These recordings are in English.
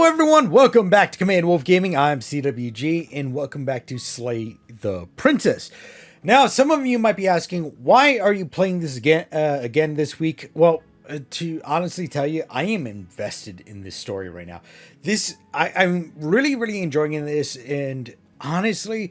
Hello everyone, welcome back to Command Wolf Gaming. I'm CWG and welcome back to Slay the Princess. Now, some of you might be asking, why are you playing this again this week? Well, to honestly tell you, I am invested in this story right now. I'm really enjoying this, and honestly,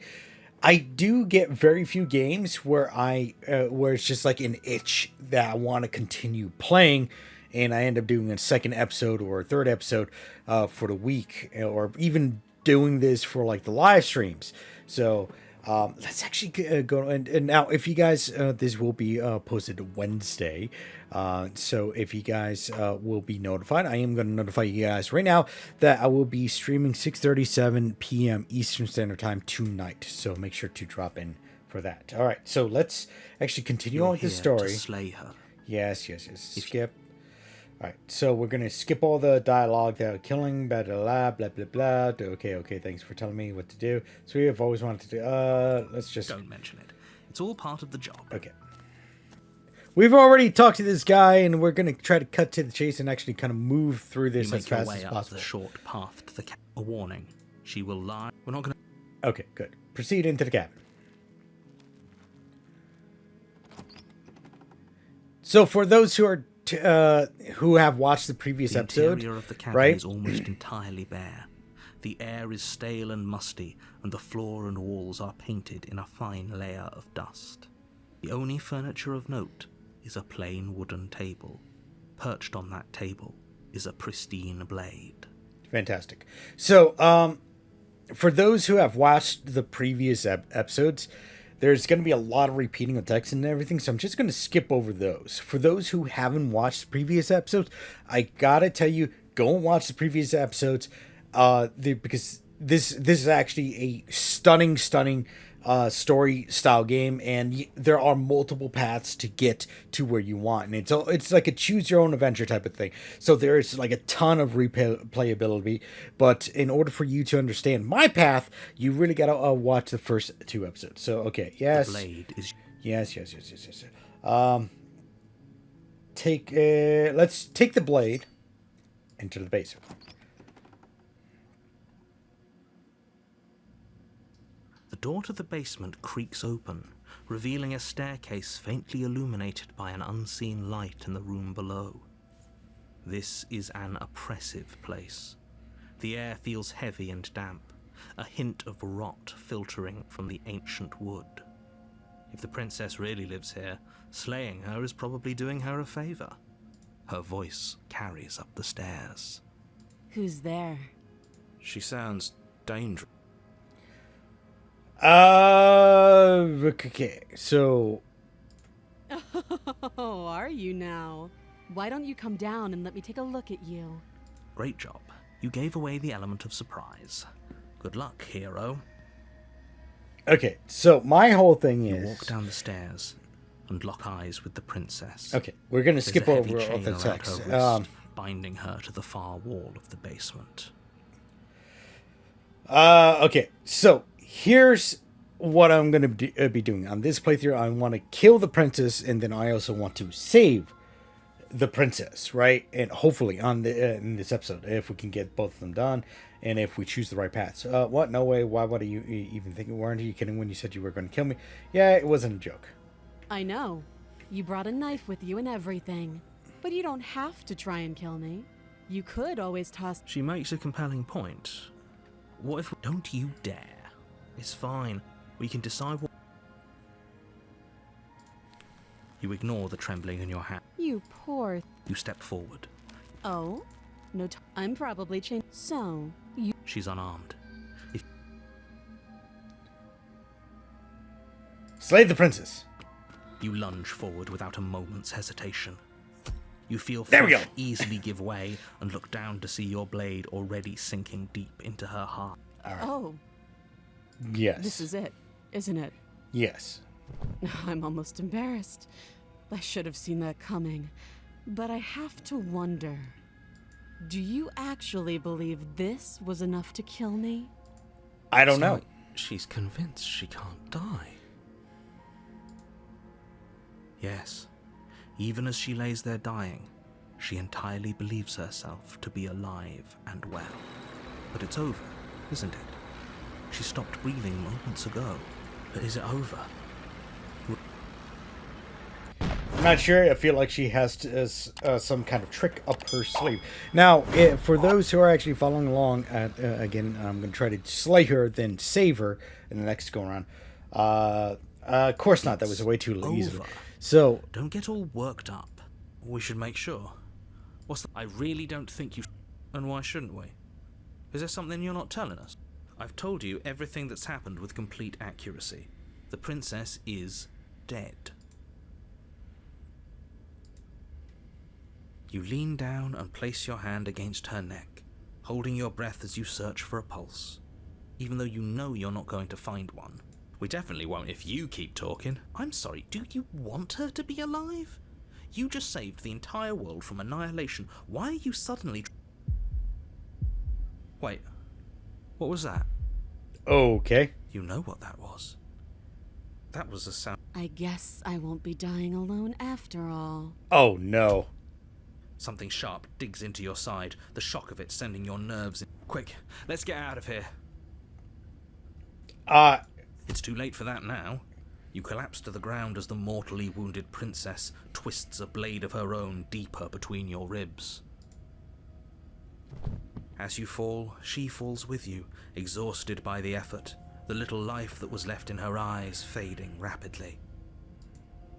I do get very few games where where it's just like an itch that I want to continue playing, and I end up doing a second episode or a third episode for the week, or even doing this for like the live streams. So let's actually go. And now, if you guys, this will be posted Wednesday. So if you guys will be notified, I am going to notify you guys right now that I will be streaming 6:37 p.m. Eastern Standard Time tonight. So make sure to drop in for that. All right. So let's actually continue on with the story. To slay her. Yes. Skip. All right, so we're gonna skip all the dialogue that killing, blah blah blah blah blah. Okay. Thanks for telling me what to do. So we have always wanted to do. Let's just don't mention it. It's all part of the job. Okay. We've already talked to this guy, and we're gonna try to cut to the chase and actually kind of move through this as fast as possible. The short path to the cabin. A warning: she will lie. We're not gonna. Okay, good. Proceed into the cabin. So for those who are who have watched the previous episode, the interior of the cabin right? is almost entirely bare. The air is stale and musty, and the floor and walls are painted in a fine layer of dust. The only furniture of note is a plain wooden table. Perched on that table is a pristine blade. Fantastic. So, for those who have watched the previous episodes, there's going to be a lot of repeating of text and everything, so I'm just going to skip over those. For those who haven't watched the previous episodes, I gotta tell you, go and watch the previous episodes, because this is actually a stunning story style game, and there are multiple paths to get to where you want, and it's like a choose your own adventure type of thing. So there's like a ton of replayability, but in order for you to understand my path, you really gotta watch the first two episodes. So okay, yes, the blade is yes. Let's take the blade into the basement. The door to the basement creaks open, revealing a staircase faintly illuminated by an unseen light in the room below. This is an oppressive place. The air feels heavy and damp, a hint of rot filtering from the ancient wood. If the princess really lives here, slaying her is probably doing her a favor. Her voice carries up the stairs. Who's there? She sounds dangerous. Okay, so... Oh, are you now? Why don't you come down and let me take a look at you? Great job. You gave away the element of surprise. Good luck, hero. Okay, so my whole thing is... You walk down the stairs and lock eyes with the princess. Okay, we're going to skip over all chain the around text. her wrist, binding her to the far wall of the basement. Okay, so here's what I'm going to be doing. On this playthrough, I want to kill the princess, and then I also want to save the princess, right? And hopefully in this episode, if we can get both of them done, and if we choose the right path. So, what? No way. Why would you even think? Weren't you kidding when you said you were going to kill me? Yeah, it wasn't a joke. I know. You brought a knife with you and everything. But you don't have to try and kill me. You could always toss... She makes a compelling point. What if... Don't you dare. It's fine. We can decide what... You ignore the trembling in your hand. You poor... You step forward. Oh? No, I'm probably changed. So, you... She's unarmed. Slay the princess. You lunge forward without a moment's hesitation. You feel there we go. Easily give way and look down to see your blade already sinking deep into her heart. All right. Oh. Yes. This is it, isn't it? Yes. I'm almost embarrassed. I should have seen that coming. But I have to wonder, do you actually believe this was enough to kill me? I don't know. She's convinced she can't die. Yes. Even as she lays there dying, She entirely believes herself to be alive and well. But it's over, isn't it? She stopped breathing moments ago. But is it over? I'm not sure. I feel like she has some kind of trick up her sleeve. Now, for those who are actually following along, again, I'm going to try to slay her, then save her in the next go around. Of course not. That was way too easy. So don't get all worked up. We should make sure. I really don't think you. And why shouldn't we? Is there something you're not telling us? I've told you everything that's happened with complete accuracy. The princess is dead. You lean down and place your hand against her neck, holding your breath as you search for a pulse, even though you know you're not going to find one. We definitely won't if you keep talking. I'm sorry, do you want her to be alive? You just saved the entire world from annihilation. Why are you suddenly... Wait, what was that? okay. You know what that was. That was a sound... I guess I won't be dying alone after all. Oh no. Something sharp digs into your side, the shock of it sending your nerves in. Quick, let's get out of here. It's too late for that now. You collapse to the ground as the mortally wounded princess twists a blade of her own deeper between your ribs. As you fall, she falls with you, exhausted by the effort, the little life that was left in her eyes fading rapidly.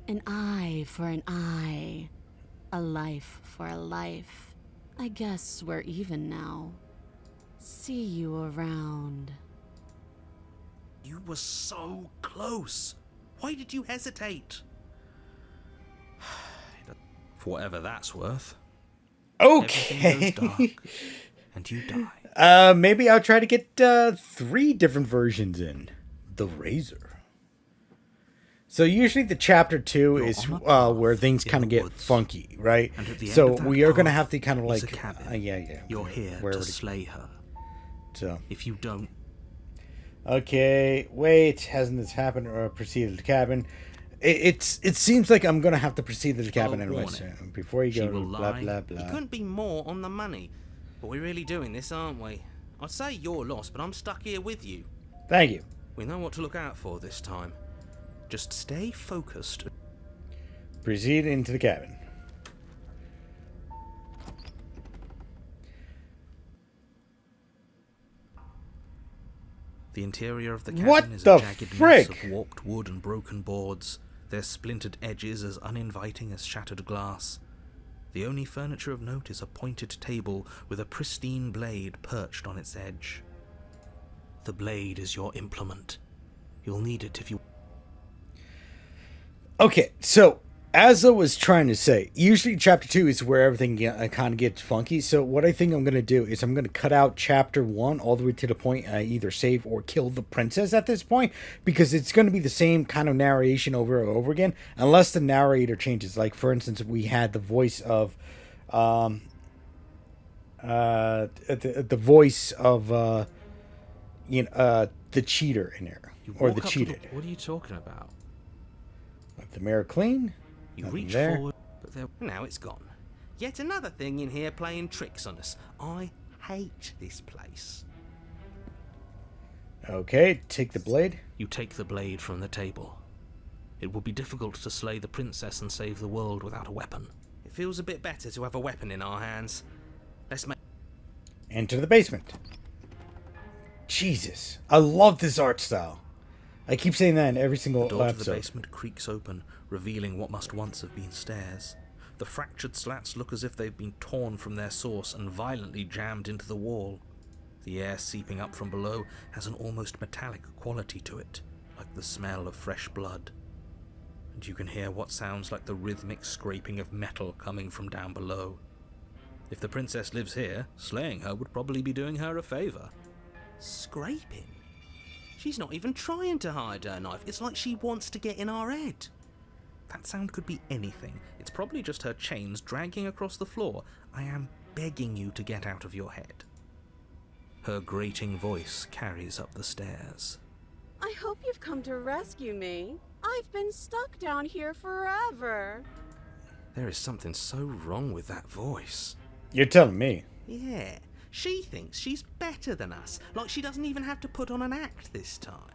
An eye for an eye. A life for a life. I guess we're even now. See you around. You were so close. Why did you hesitate? For whatever that's worth. Okay. Everything goes dark, and you die. Maybe I'll try to get 3 different versions in. The Razor. So usually the chapter 2 is where things kind of get funky, right? So we are going to have to kind of like... yeah. You're here to slay her. So if you don't... Okay, wait. Hasn't this happened or proceed to the cabin? It seems like I'm going to have to proceed to the cabin anyway. So before you go, blah, blah, blah. You couldn't be more on the money. But we're really doing this, aren't we? I'd say you're lost, but I'm stuck here with you. Thank you. We know what to look out for this time. Just stay focused. Proceed into the cabin. The interior of the cabin is a jagged mess of warped wood and broken boards, their splintered edges as uninviting as shattered glass. The only furniture of note is a pointed table with a pristine blade perched on its edge. The blade is your implement. You'll need it if you... Okay, so as I was trying to say, usually chapter 2 is where everything kind of gets funky. So what I think I'm going to do is I'm going to cut out chapter 1 all the way to the point I either save or kill the princess at this point, because it's going to be the same kind of narration over and over again, unless the narrator changes. Like, for instance, we had the voice of the voice of the cheater in there, or the cheated. What are you talking about? The mirror clean. You reach forward, but now it's gone. Yet another thing in here playing tricks on us. I hate this place. Okay, take the blade. You take the blade from the table. It will be difficult to slay the princess and save the world without a weapon. It feels a bit better to have a weapon in our hands. Let's make... Enter the basement. Jesus, I love this art style. I keep saying that in every single episode. The door to the basement creaks open, revealing what must once have been stairs. The fractured slats look as if they've been torn from their source and violently jammed into the wall. The air seeping up from below has an almost metallic quality to it, like the smell of fresh blood. And you can hear what sounds like the rhythmic scraping of metal coming from down below. If the princess lives here, slaying her would probably be doing her a favor. Scraping? She's not even trying to hide her knife. It's like she wants to get in our head. That sound could be anything. It's probably just her chains dragging across the floor. I am begging you to get out of your head. Her grating voice carries up the stairs. I hope you've come to rescue me. I've been stuck down here forever. There is something so wrong with that voice. You're telling me. Yeah, she thinks she's better than us, like she doesn't even have to put on an act this time.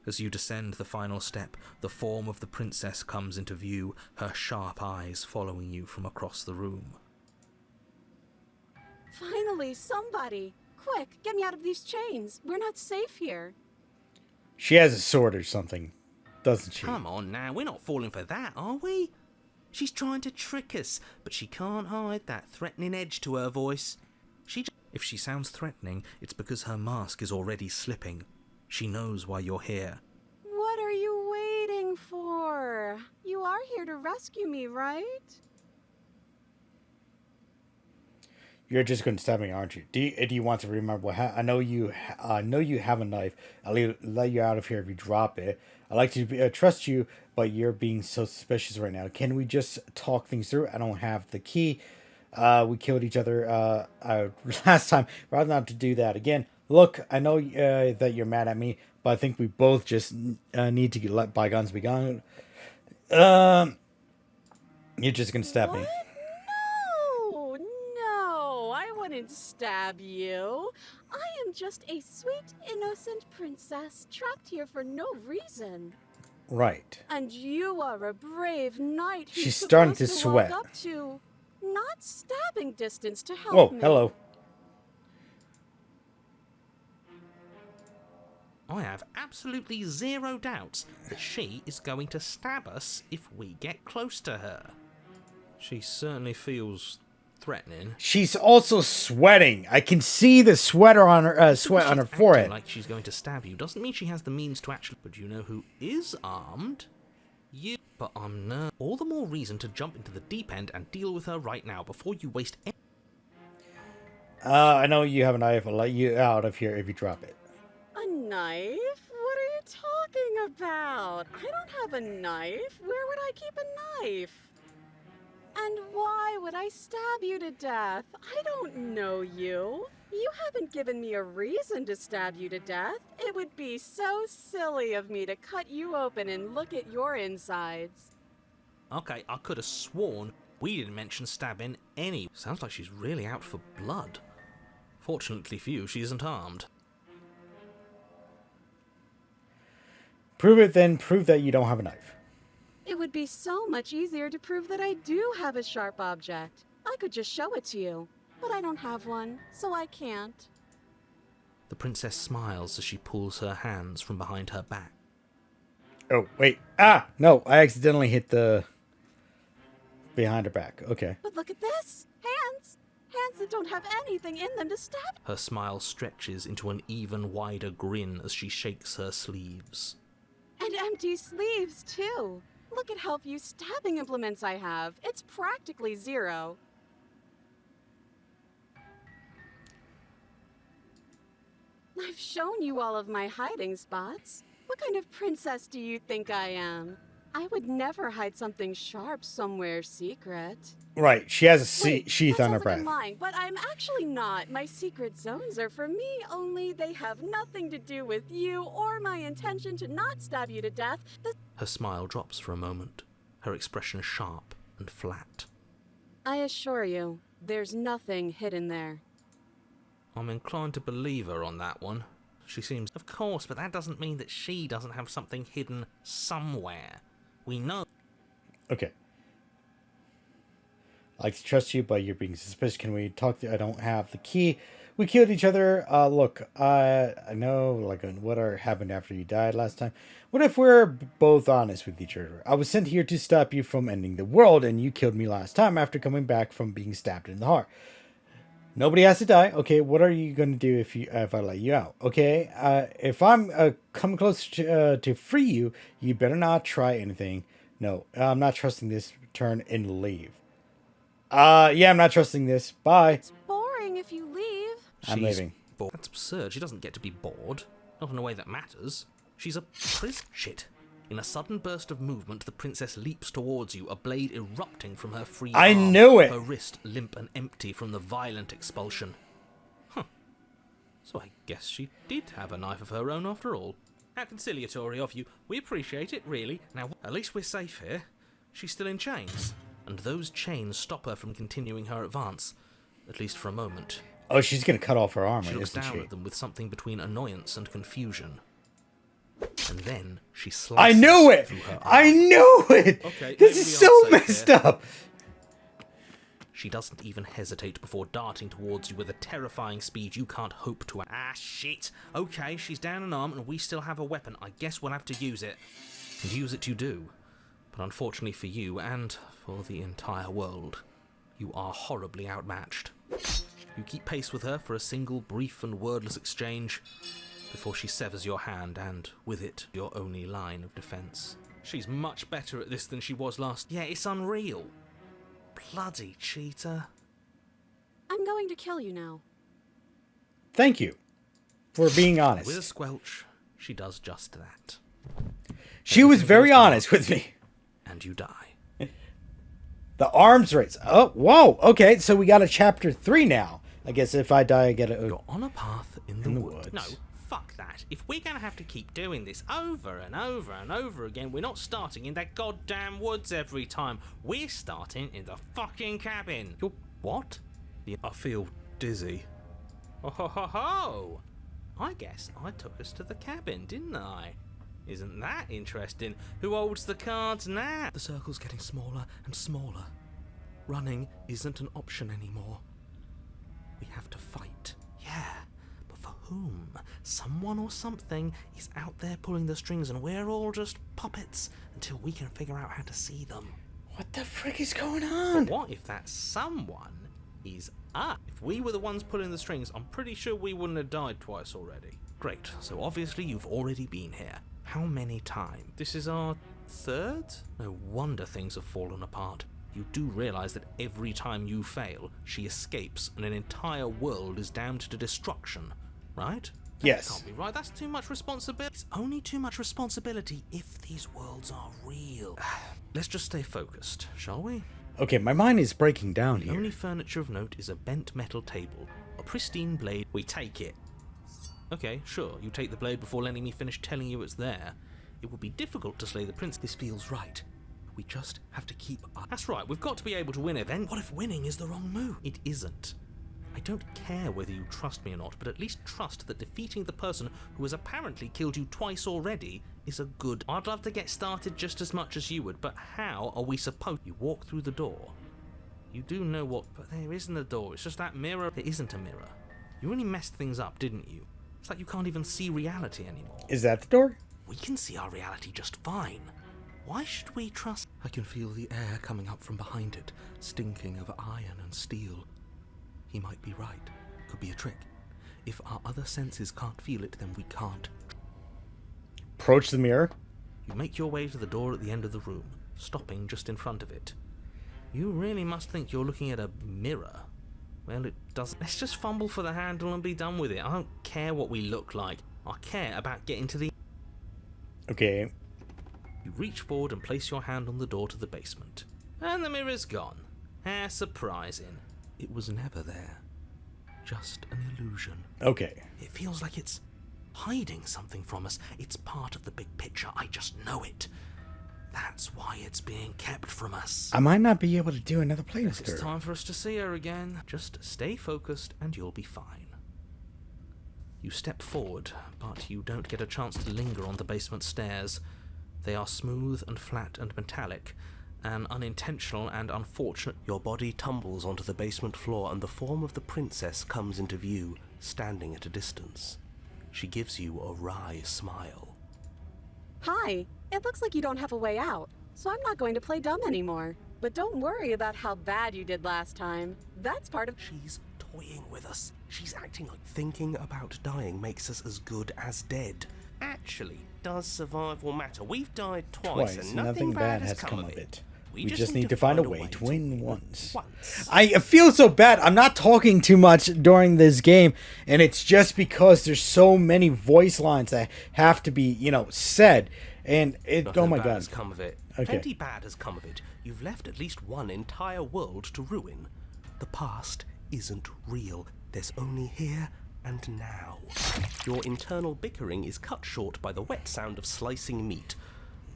As you descend the final step, the form of the princess comes into view, her sharp eyes following you from across the room. Finally, somebody! Quick, get me out of these chains. We're not safe here. She has a sword or something, doesn't she? Come on now, we're not falling for that, are we? She's trying to trick us, but she can't hide that threatening edge to her voice. If she sounds threatening, it's because her mask is already slipping. She knows why you're here. What are you waiting for? You are here to rescue me, right? You're just going to stab me, aren't you? Do you want to remember what I know you have a knife. I'll let you out of here if you drop it. I like to trust you, but you're being so suspicious right now. Can we just talk things through? I don't have the key. We killed each other last time. Rather not to do that again. Look, I know that you're mad at me, but I think we both just need to let bygones be gone. You're just going to stab me. No, I wouldn't stab you. I am just a sweet, innocent princess trapped here for no reason. Right. And you are a brave knight who's She's starting to supposed sweat. walk up to not stabbing distance to help Whoa, me. hello. I have absolutely zero doubts that she is going to stab us if we get close to her. She certainly feels threatening. She's also sweating. I can see the sweater on her sweat on her forehead. Like she's going to stab you doesn't mean she has the means to actually. But you know who is armed? You. But I'm nervous. All the more reason to jump into the deep end and deal with her right now before you waste. I know you have a knife. I'll let you out of here if you drop it. A knife? What are you talking about? I don't have a knife. Where would I keep a knife? And why would I stab you to death? I don't know you. You haven't given me a reason to stab you to death. It would be so silly of me to cut you open and look at your insides. Okay, I could have sworn we didn't mention stabbing any. Sounds like she's really out for blood. Fortunately for you, she isn't armed. Prove it then. Prove that you don't have a knife. It would be so much easier to prove that I do have a sharp object. I could just show it to you, but I don't have one, so I can't. The princess smiles as she pulls her hands from behind her back. Oh, wait. Ah, no. I accidentally hit the behind her back. Okay. But look at this. Hands. Hands that don't have anything in them to stab. Her smile stretches into an even wider grin as she shakes her sleeves. And empty sleeves, too. Look at how few stabbing implements I have. It's practically zero. I've shown you all of my hiding spots. What kind of princess do you think I am? I would never hide something sharp somewhere secret. Right. She has a Wait, sheath that on her sounds like breast. I'm lying, but I'm actually not. My secret zones are for me only. They have nothing to do with you or my intention to not stab you to death. Her smile drops for a moment, her expression sharp and flat. I assure you, there's nothing hidden there. I'm inclined to believe her on that one. She seems... Of course, but that doesn't mean that she doesn't have something hidden somewhere. We know... Okay. I like to trust you, but you're being suspicious. Can we talk? I don't have the key. We killed each other. Look, I know, like, what happened after you died last time. What if we're both honest with each other? I was sent here to stop you from ending the world, and you killed me last time after coming back from being stabbed in the heart. Nobody has to die. Okay, what are you going to do if I let you out? Okay, if I'm coming close to free you, you better not try anything. No, I'm not trusting this. Turn and leave. Yeah, I'm not trusting this. Bye. It's boring if you leave. I'm leaving. Bored. That's absurd. She doesn't get to be bored. Not in a way that matters. She's a shit. In a sudden burst of movement, the princess leaps towards you, a blade erupting from her free arm. I knew it! Her wrist limp and empty from the violent expulsion. Huh. So I guess she did have a knife of her own after all. How conciliatory of you. We appreciate it, really. Now, at least we're safe here. She's still in chains, and those chains stop her from continuing her advance, at least for a moment. Oh, she's gonna cut off her arm, She looks isn't down she? at them with something between annoyance and confusion. And then she I slices knew it! through her I arm. knew it! Okay, This maybe is we so aren't safe messed here. up! She doesn't even hesitate before darting towards you with a terrifying speed you can't hope to. Ah, shit. Okay, she's down an arm and we still have a weapon. I guess we'll have to use it. And use it you do. But unfortunately for you, and for the entire world, you are horribly outmatched. You keep pace with her for a single brief and wordless exchange before she severs your hand and, with it, your only line of defense. She's much better at this than she was last. Yeah, it's unreal. Bloody cheater. I'm going to kill you now. Thank you for being With a honest. squelch, she does just that. She was Everything very goes down, honest with me. and you die. The arms race. Oh, whoa. Okay, so we got a chapter 3 now. I guess if I die, I get a... You're on a path in the woods. woods. No, fuck that. If we're going to have to keep doing this over and over and over again, we're not starting in that goddamn woods every time. We're starting in the fucking cabin. You're what? Yeah, I feel dizzy. Oh ho ho ho! I guess I took us to the cabin, didn't I? Isn't that interesting? Who holds the cards now? The circle's getting smaller and smaller. Running isn't an option anymore. We have to fight. Yeah, but for whom? Someone or something is out there pulling the strings and we're all just puppets until we can figure out how to see them. What the frick is going on? What if that someone is us? If we were the ones pulling the strings, I'm pretty sure we wouldn't have died twice already. Great, so obviously you've already been here. How many times? This is our third? No wonder things have fallen apart. You do realise that every time you fail, she escapes and an entire world is damned to destruction, right? Yes. That can't be right. That's too much responsibility. It's only too much responsibility if these worlds are real. Let's just stay focused, shall we? Okay, my mind is breaking down The here. only furniture of note is a bent metal table, a pristine blade. We take it. Okay, sure, you take the blade before letting me finish telling you it's there. It would be difficult to slay the prince. This feels right. We just have to keep up. That's right, we've got to be able to win it then. What if winning is the wrong move? It isn't. I don't care whether you trust me or not, but at least trust that defeating the person who has apparently killed you twice already is a good... I'd love to get started just as much as you would, but how are we supposed... You walk through the door. You do know what... But there isn't a door, it's just that mirror. There isn't a mirror. You really messed things up, didn't you? It's like you can't even see reality anymore. Is that the door? We can see our reality just fine. Why should we trust... I can feel the air coming up from behind it, stinking of iron and steel. He might be right. Could be a trick. If our other senses can't feel it, then we can't. Approach the mirror. You make your way to the door at the end of the room, stopping just in front of it. You really must think you're looking at a mirror. Well, it doesn't. Let's just fumble for the handle and be done with it. I don't care what we look like. I care about getting to the... Okay. You reach forward and place your hand on the door to the basement. And the mirror's gone. How surprising. It was never there. Just an illusion. Okay. It feels like it's hiding something from us. It's part of the big picture. I just know it. That's why it's being kept from us. I might not be able to do another It's playthrough. time for us to see her again. Just stay focused and you'll be fine. You step forward, but you don't get a chance to linger on the basement stairs. They are smooth and flat and metallic. An unintentional and unfortunate... Your body tumbles onto the basement floor and the form of the princess comes into view, standing at a distance. She gives you a wry smile. Hi, it looks like you don't have a way out, so I'm not going to play dumb anymore. But don't worry about how bad you did last time. That's part of... She's toying with us. She's acting like thinking about dying makes us as good as dead. Actually, does survival matter? We've died twice and nothing bad has come of it. We just need to find a way to win once. I feel so bad. I'm not talking too much during this game, and it's just because there's so many voice lines that have to be, said. And it, Nothing oh my bad god. has come of it. Okay. Plenty bad has come of it. You've left at least one entire world to ruin. The past isn't real. There's only here And now, your internal bickering is cut short by the wet sound of slicing meat.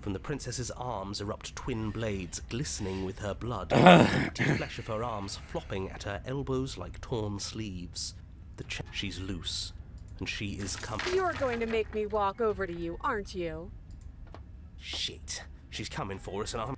From the princess's arms erupt twin blades, glistening with her blood, the empty flesh of her arms flopping at her elbows like torn sleeves. She's loose, and she is coming. You're going to make me walk over to you, aren't you? Shit. She's coming for us, and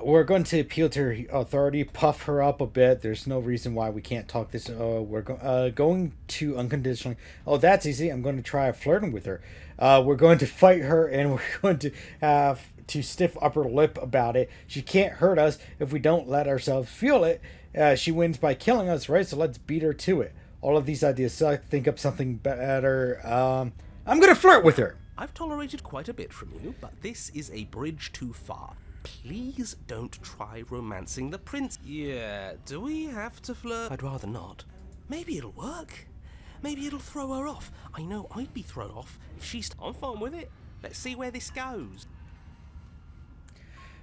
we're going to appeal to her authority, puff her up a bit. There's no reason why we can't talk this. We're going to unconditionally. Oh, that's easy. I'm going to try flirting with her. We're going to fight her, and we're going to have to stiff upper lip about it. She can't hurt us if we don't let ourselves feel it. She wins by killing us, right? So let's beat her to it. All of these ideas suck. Think up something better. I'm going to flirt with her. I've tolerated quite a bit from you, but this is a bridge too far. Please don't try romancing the prince. Yeah, do we have to flirt? I'd rather not. Maybe it'll work. Maybe it'll throw her off. I know I'd be thrown off if she's... I'm fine with it. Let's see where this goes.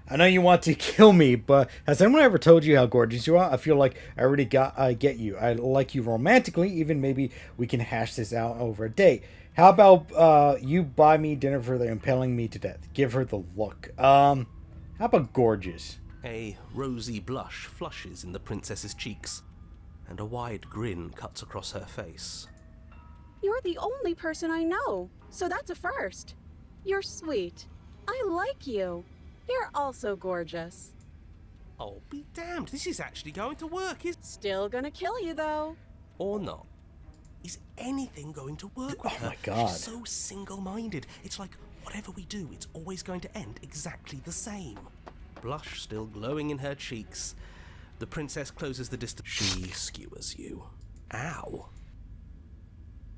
I know you want to kill me, but has anyone ever told you how gorgeous you are? I feel like I already get you. I like you romantically. Even maybe we can hash this out over a date. How about you buy me dinner for the impaling me to death? Give her the look. How about gorgeous? A rosy blush flushes in the princess's cheeks, and a wide grin cuts across her face. You're the only person I know, so that's a first. You're sweet. I like you. You're also gorgeous. Oh, be damned. This is actually going to work, is... Still gonna kill you, though. Or not. Is anything going to work with her? Oh my God. She's so single-minded. It's like, whatever we do, it's always going to end exactly the same. Blush still glowing in her cheeks. The princess closes the distance. She skewers you. Ow.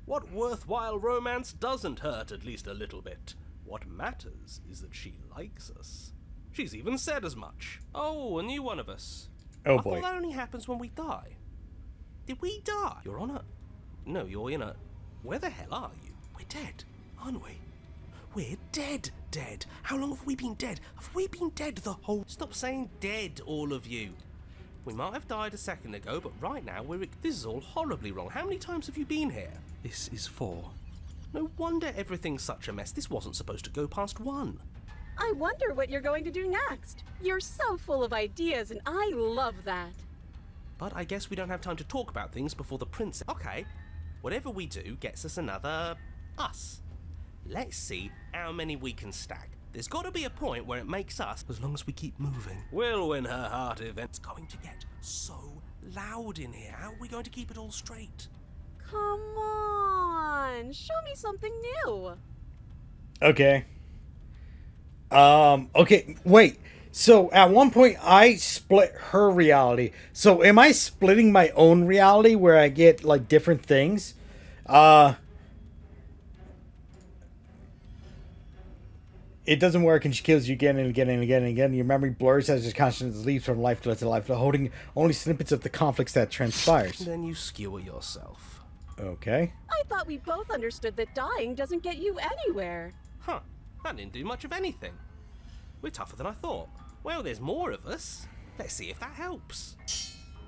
What worthwhile romance doesn't hurt at least a little bit? What matters is that she likes us. She's even said as much. Oh, a new one of us. Oh I boy. thought that only happens when we die. Did we die? You're on a... No, you're in a... Where the hell are you? We're dead, aren't we? We're dead. How long have we been dead? Have we been dead the whole... Stop saying dead, all of you. We might have died a second ago, but right now This is all horribly wrong. How many times have you been here? This is 4. No wonder everything's such a mess. This wasn't supposed to go past 1. I wonder what you're going to do next. You're so full of ideas, and I love that. But I guess we don't have time to talk about things before the princess... Okay, whatever we do gets us another... us. Let's see how many we can stack. There's got to be a point where it makes us... As long as we keep moving. We'll win her heart eventually. It's going to get so loud in here. How are we going to keep it all straight? Come on, show me something new. Okay. Okay, wait. So at one point I split her reality. So am I splitting my own reality where I get like different things? It doesn't work, and she kills you again and again and again and again. Your memory blurs as your consciousness leaps from life to life, holding only snippets of the conflicts that transpires. Then you skewer yourself. Okay. I thought we both understood that dying doesn't get you anywhere. Huh. That didn't do much of anything. We're tougher than I thought. Well, there's more of us. Let's see if that helps.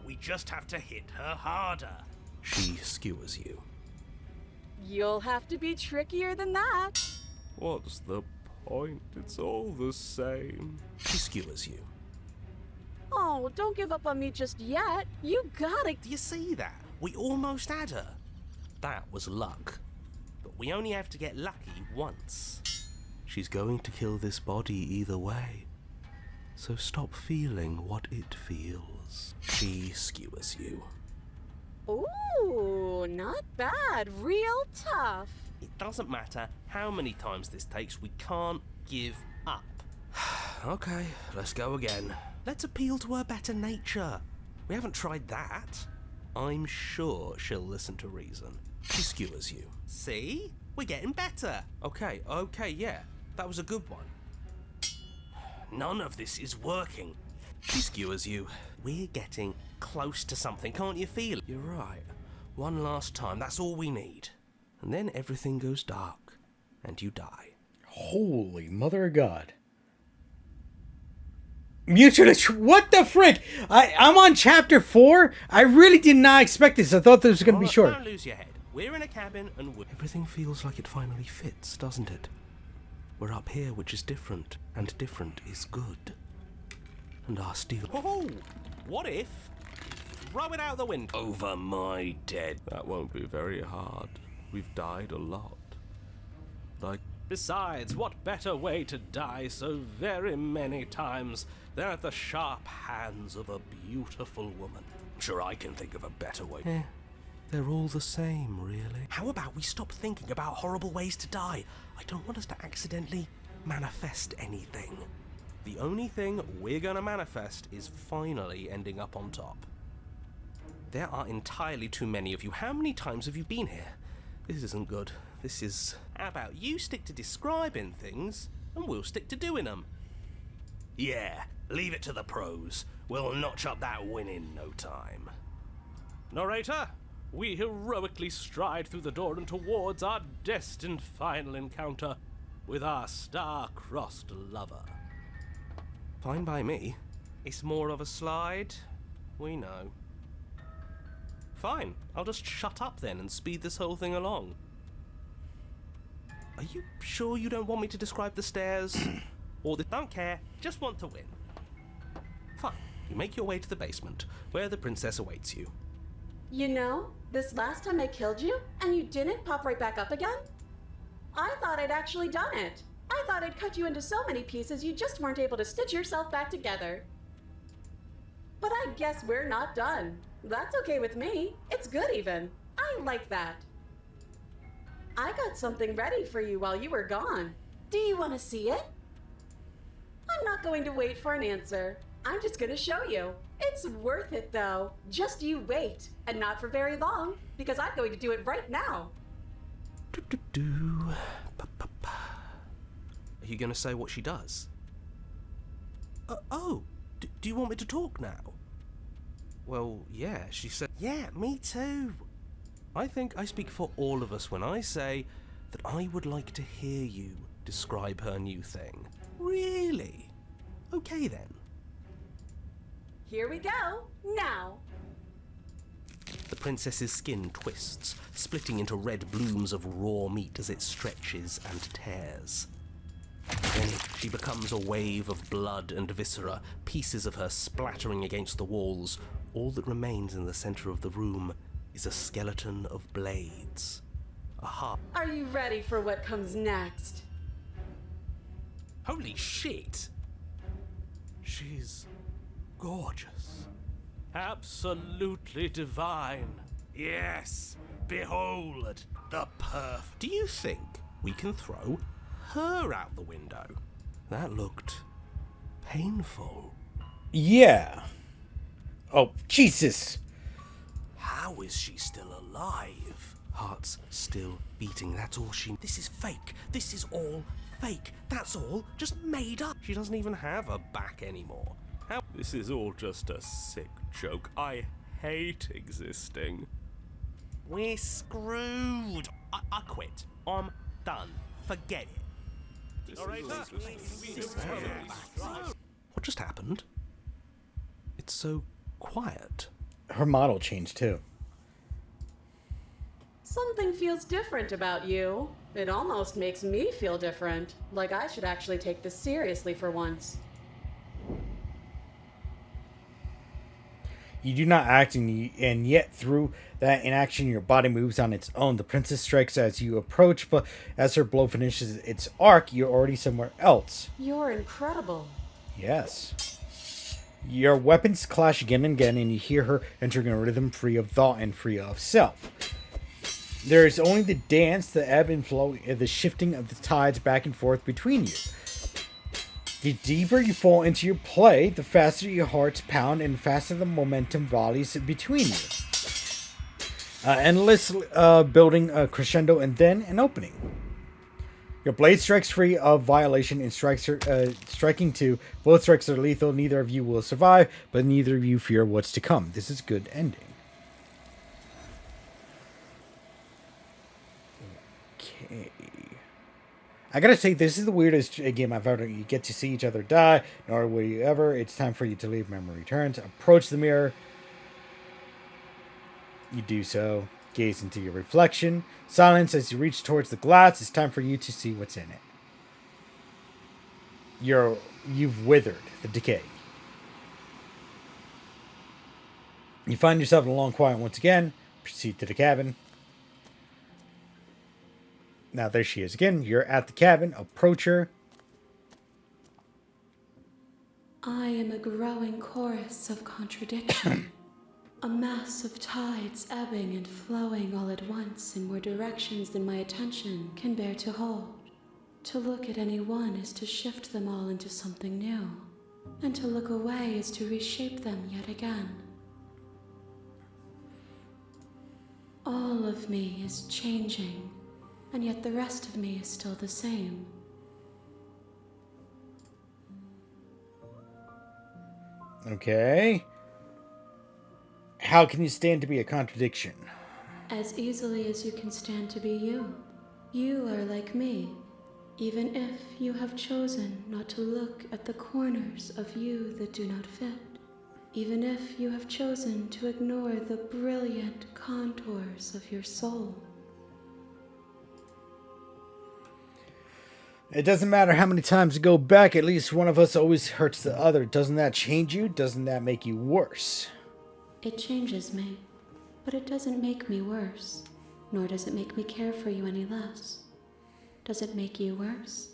We just have to hit her harder. She skewers you. You'll have to be trickier than that. What's the point? It's all the same. She skewers you. Oh, don't give up on me just yet. You gotta... Do you see that? We almost had her. That was luck. But we only have to get lucky once. She's going to kill this body either way. So stop feeling what it feels. She skewers you. Ooh, not bad. Real tough. It doesn't matter how many times this takes, we can't give up. Okay, let's go again. Let's appeal to her better nature. We haven't tried that. I'm sure she'll listen to reason. She skewers you. See? We're getting better. Okay, yeah. That was a good one. None of this is working. She skewers you. We're getting close to something, can't you feel it? You're right. One last time, that's all we need. And then everything goes dark, and you die. Holy mother of God. Mutually, what the frick? I'm on chapter 4. I really did not expect this. I thought this was going to be short. Don't lose your head. We're in a cabin and everything feels like it finally fits, doesn't it? We're up here, which is different, and different is good. And our steel... Oh, what if? Throw it out the window. Over my dead. That won't be very hard. We've died a lot. Like... Besides, what better way to die so very many times than at the sharp hands of a beautiful woman? I'm sure I can think of a better way. They're all the same, really. How about we stop thinking about horrible ways to die? I don't want us to accidentally manifest anything. The only thing we're gonna manifest is finally ending up on top. There are entirely too many of you. How many times have you been here? This isn't good. This is... How about you stick to describing things, and we'll stick to doing them? Yeah, leave it to the pros. We'll notch up that win in no time. Narrator, we heroically stride through the door and towards our destined final encounter with our star-crossed lover. Fine by me. It's more of a slide. We know. Fine, I'll just shut up then and speed this whole thing along. Are you sure you don't want me to describe the stairs? Or the... Don't care, just want to win. Fine, you make your way to the basement, where the princess awaits you. You know, this last time I killed you, and you didn't pop right back up again? I thought I'd actually done it. I thought I'd cut you into so many pieces you just weren't able to stitch yourself back together. But I guess we're not done. That's okay with me. It's good even. I like that. I got something ready for you while you were gone. Do you want to see it? I'm not going to wait for an answer. I'm just going to show you. It's worth it though. Just you wait. And not for very long, because I'm going to do it right now. Are you going to say what she does? Do you want me to talk now? Well, yeah, she said... Yeah, me too. I think I speak for all of us when I say that I would like to hear you describe her new thing. Really? Okay then. Here we go, now. The princess's skin twists, splitting into red blooms of raw meat as it stretches and tears. Then she becomes a wave of blood and viscera, pieces of her splattering against the walls. All that remains in the center of the room is a skeleton of blades. A heart. Are you ready for what comes next? Holy shit! She's gorgeous. Absolutely divine. Yes, behold the perf. Do you think we can throw her out the window? That looked painful. Yeah. Oh, Jesus. How is she still alive? Heart's still beating, that's all she... This is fake. This is all fake. That's all just made up. She doesn't even have a back anymore. How... This is all just a sick joke. I hate existing. We're screwed. I quit. I'm done. Forget it. What just happened? It's so quiet. Her model changed too. Something feels different about you. It almost makes me feel different. Like I should actually take this seriously for once. You do not act, and yet through that inaction, your body moves on its own. The princess strikes as you approach, but as her blow finishes its arc, you're already somewhere else. You're incredible. Yes. Your weapons clash again and again, and you hear her entering a rhythm free of thought and free of self. There is only the dance, the ebb and flow, the shifting of the tides back and forth between you. The deeper you fall into your play, the faster your hearts pound and faster the momentum volleys between you. Endless building a crescendo and then an opening. Your blade strikes free of violation and striking two. Both strikes are lethal. Neither of you will survive, but neither of you fear what's to come. This is good ending. Okay. I gotta say, this is the weirdest game I've ever. You get to see each other die, nor will you ever. It's time for you to leave. Memory returns. Approach the mirror. You do so. Gaze into your reflection. Silence as you reach towards the glass. It's time for you to see what's in it. You've withered. The decay. You find yourself in a long quiet once again. Proceed to the cabin. Now there she is again. You're at the cabin. Approach her. I am a growing chorus of contradiction. A mass of tides ebbing and flowing all at once in more directions than my attention can bear to hold. To look at any one is to shift them all into something new, and to look away is to reshape them yet again. All of me is changing, and yet the rest of me is still the same. Okay. How can you stand to be a contradiction? As easily as you can stand to be you. You are like me, even if you have chosen not to look at the corners of you that do not fit. Even if you have chosen to ignore the brilliant contours of your soul. It doesn't matter how many times you go back, at least one of us always hurts the other. Doesn't that change you? Doesn't that make you worse? It changes me, but it doesn't make me worse, nor does it make me care for you any less. Does it make you worse?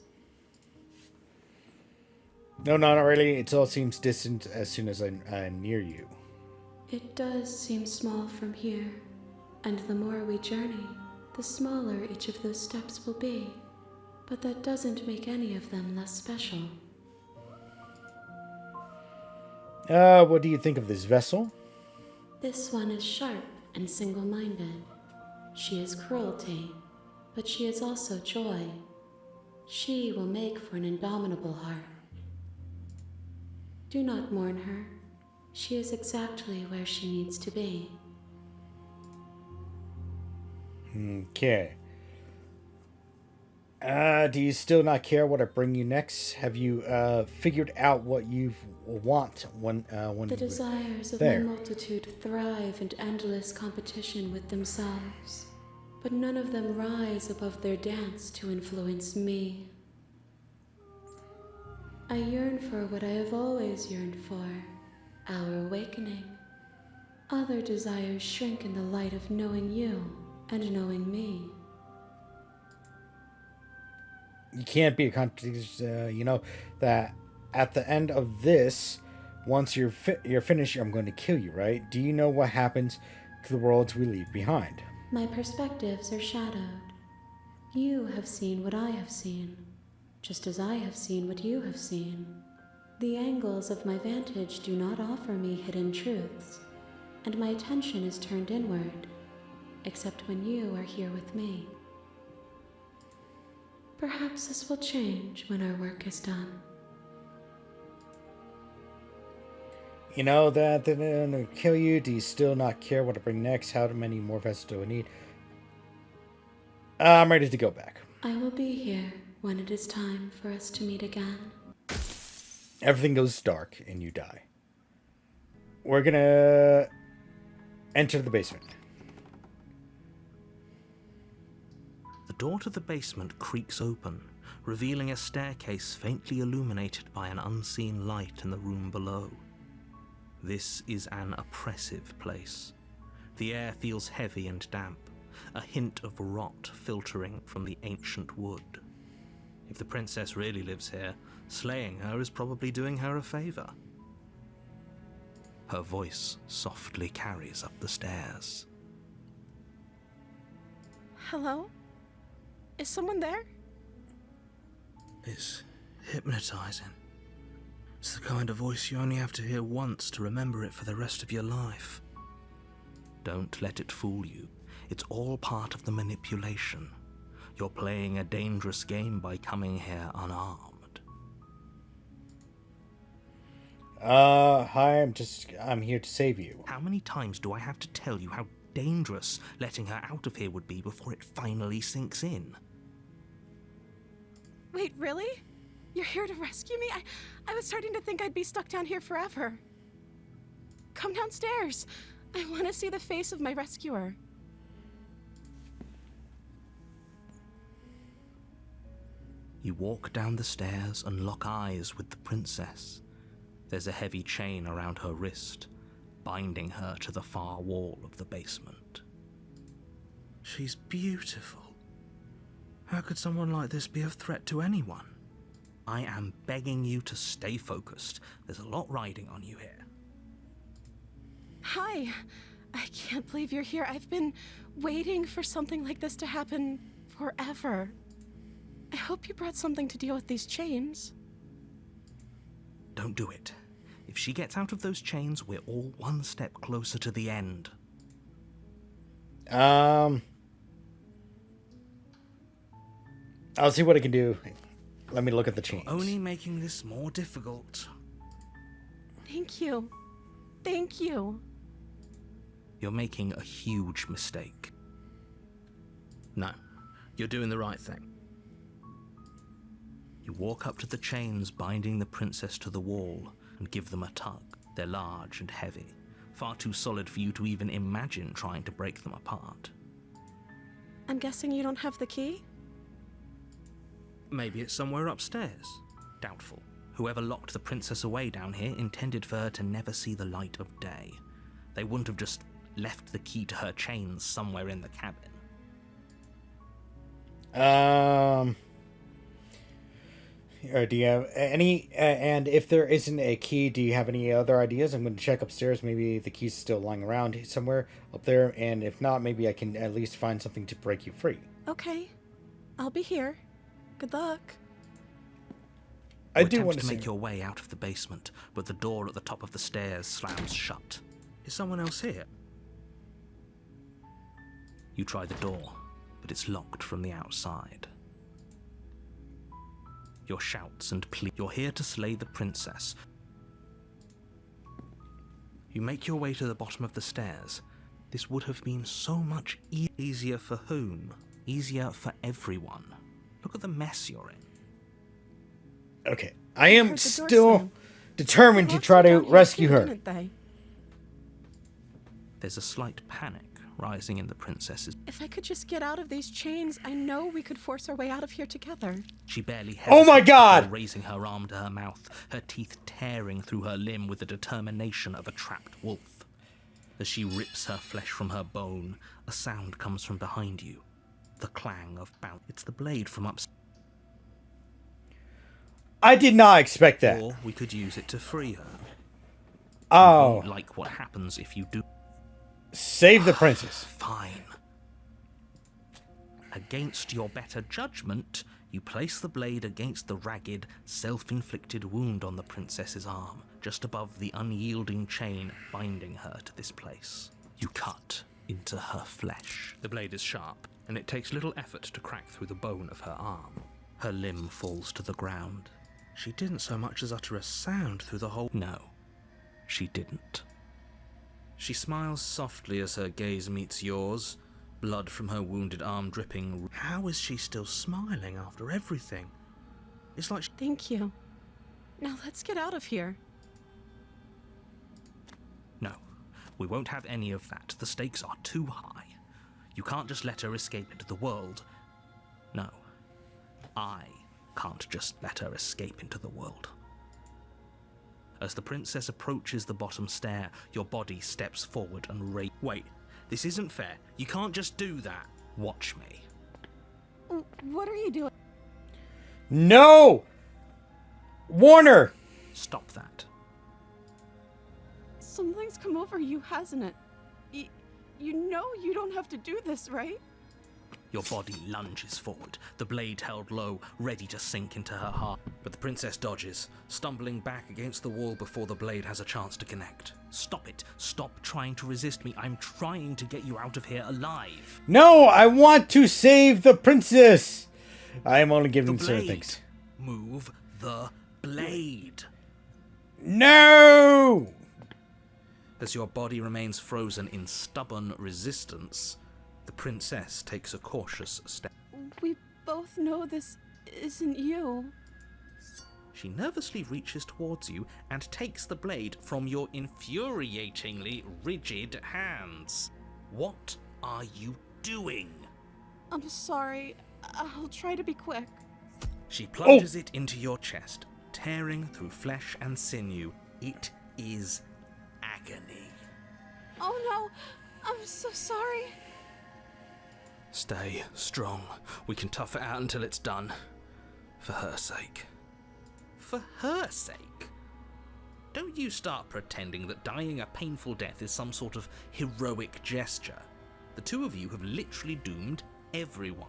No, not really. It all seems distant as soon as I'm near you. It does seem small from here, and the more we journey, the smaller each of those steps will be. But that doesn't make any of them less special. What do you think of this vessel? This one is sharp and single-minded. She is cruelty, but she is also joy. She will make for an indomitable heart. Do not mourn her. She is exactly where she needs to be. Okay. Do you still not care what I bring you next? Have you figured out what you want when The desires of my multitude thrive in endless competition with themselves, but none of them rise above their dance to influence me. I yearn for what I have always yearned for, our awakening. Other desires shrink in the light of knowing you and knowing me. You can't be a contradiction. You know that at the end of this, once you're finished, I'm going to kill you, right? Do you know what happens to the worlds we leave behind? My perspectives are shadowed. You have seen what I have seen, just as I have seen what you have seen. The angles of my vantage do not offer me hidden truths, and my attention is turned inward, except when you are here with me. Perhaps this will change when our work is done. You know that they're going to kill you. Do you still not care what to bring next? How many more vessels do I need? I'm ready to go back. I will be here when it is time for us to meet again. Everything goes dark and you die. We're gonna enter the basement. The door to the basement creaks open, revealing a staircase faintly illuminated by an unseen light in the room below. This is an oppressive place. The air feels heavy and damp, a hint of rot filtering from the ancient wood. If the princess really lives here, slaying her is probably doing her a favor. Her voice softly carries up the stairs. Hello? Is someone there? It's hypnotizing. It's the kind of voice you only have to hear once to remember it for the rest of your life. Don't let it fool you. It's all part of the manipulation. You're playing a dangerous game by coming here unarmed. Hi, I'm here to save you. How many times do I have to tell you how dangerous letting her out of here would be before it finally sinks in? Wait, really? You're here to rescue me? I was starting to think I'd be stuck down here forever. Come downstairs. I want to see the face of my rescuer. You walk down the stairs and lock eyes with the princess. There's a heavy chain around her wrist, binding her to the far wall of the basement. She's beautiful. How could someone like this be a threat to anyone? I am begging you to stay focused. There's a lot riding on you here. Hi. I can't believe you're here. I've been waiting for something like this to happen forever. I hope you brought something to deal with these chains. Don't do it. If she gets out of those chains, we're all one step closer to the end. I'll see what I can do. Let me look at the chains. Only making this more difficult. Thank you. Thank you. You're making a huge mistake. No, you're doing the right thing. You walk up to the chains binding the princess to the wall and give them a tug. They're large and heavy, far too solid for you to even imagine trying to break them apart. I'm guessing you don't have the key? Maybe it's somewhere upstairs. Doubtful. Whoever locked the princess away down here intended for her to never see the light of day. They wouldn't have just left the key to her chains somewhere in the cabin. Do you have any, and if there isn't a key, do you have any other ideas? I'm going to check upstairs. Maybe the key's still lying around somewhere up there, and if not, maybe I can at least find something to break you free. Okay. I'll be here. Good luck. I do want to make your way out of the basement, but the door at the top of the stairs slams shut. Is someone else here? You try the door, but it's locked from the outside. Your shouts and pleas. You're here to slay the princess. You make your way to the bottom of the stairs. This would have been so much easier for whom? Easier for everyone. Look at the mess you're in. Okay. I am still determined to try to rescue her. There's a slight panic rising in the princess's. If I could just get out of these chains, I know we could force our way out of here together. She barely hesitates. Oh my God! Raising her arm to her mouth, her teeth tearing through her limb with the determination of a trapped wolf. As she rips her flesh from her bone, a sound comes from behind you. The clang of bounce. It's the blade from upstairs. I did not expect that. Or we could use it to free her. Oh. You won't like what happens if you do. Save the princess. Fine. Against your better judgment, you place the blade against the ragged, self-inflicted wound on the princess's arm, just above the unyielding chain binding her to this place. You cut into her flesh. The blade is sharp, and it takes little effort to crack through the bone of her arm. Her limb falls to the ground. She didn't so much as utter a sound through the whole... No, she didn't. She smiles softly as her gaze meets yours, blood from her wounded arm dripping. How is she still smiling after everything? It's like Thank you. Now let's get out of here. No, we won't have any of that. The stakes are too high. You can't just let her escape into the world. No, I can't just let her escape into the world. As the princess approaches the bottom stair, your body steps forward and Wait, this isn't fair. You can't just do that. Watch me. What are you doing? No! Warner! Stop that. Something's come over you, hasn't it? You know you don't have to do this, right? Your body lunges forward, the blade held low, ready to sink into her heart. But the princess dodges, stumbling back against the wall before the blade has a chance to connect. Stop it. Stop trying to resist me. I'm trying to get you out of here alive. No, I want to save the princess. I am only giving certain things. Move the blade. No! As your body remains frozen in stubborn resistance, the princess takes a cautious step. We both know this isn't you. She nervously reaches towards you and takes the blade from your infuriatingly rigid hands. What are you doing? I'm sorry. I'll try to be quick. She plunges it into your chest, tearing through flesh and sinew. It is agony. Oh no, I'm so sorry. Stay strong. We can tough it out until it's done. For her sake. For her sake? Don't you start pretending that dying a painful death is some sort of heroic gesture. The two of you have literally doomed everyone.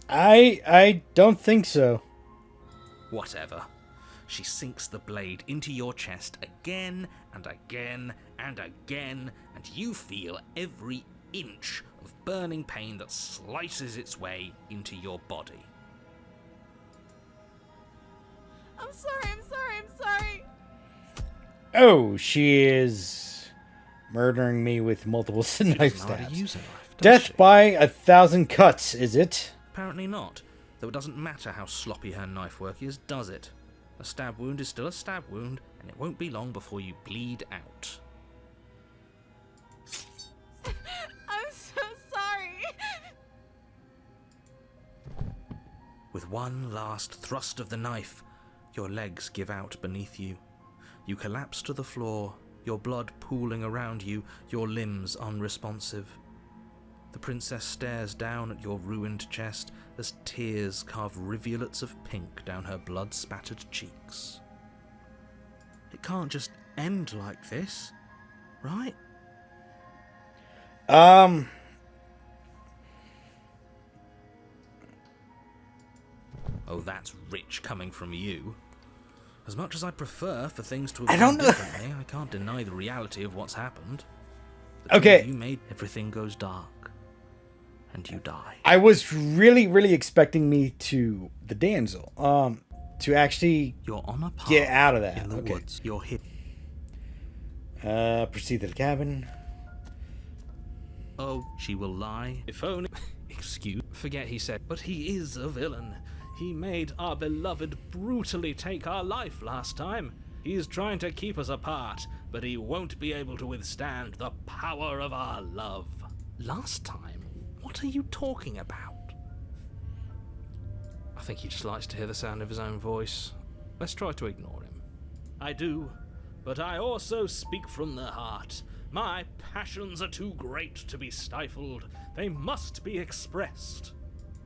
I don't think so. Whatever. She sinks the blade into your chest again and again and again, and you feel every inch of burning pain that slices its way into your body. I'm sorry. Oh, she is murdering me with multiple knife She doesn't know how to stabs. use a knife, does Death she? by 1,000 cuts, is it? Apparently not, though it doesn't matter how sloppy her knife work is, does it? A stab wound is still a stab wound, and it won't be long before you bleed out. I'm so sorry. With one last thrust of the knife, your legs give out beneath you. You collapse to the floor, your blood pooling around you, your limbs unresponsive. The princess stares down at your ruined chest as tears carve rivulets of pink down her blood-spattered cheeks. It can't just end like this, right? Um, Oh, that's rich coming from you. As much as I prefer for things to I have don't gone know. differently, I can't deny the reality of what's happened. The two Okay. of you made everything goes dark, and you die. I was really expecting the damsel, to actually You're on a path get out of that. in the Okay. woods. You're hit. Proceed to the cabin. Oh, she will lie. If only. Excuse. Forget he said. But he is a villain. He made our beloved brutally take our life last time. He's trying to keep us apart, but he won't be able to withstand the power of our love. Last time? What are you talking about? I think he just likes to hear the sound of his own voice. Let's try to ignore him. I do, but I also speak from the heart. My passions are too great to be stifled. They must be expressed.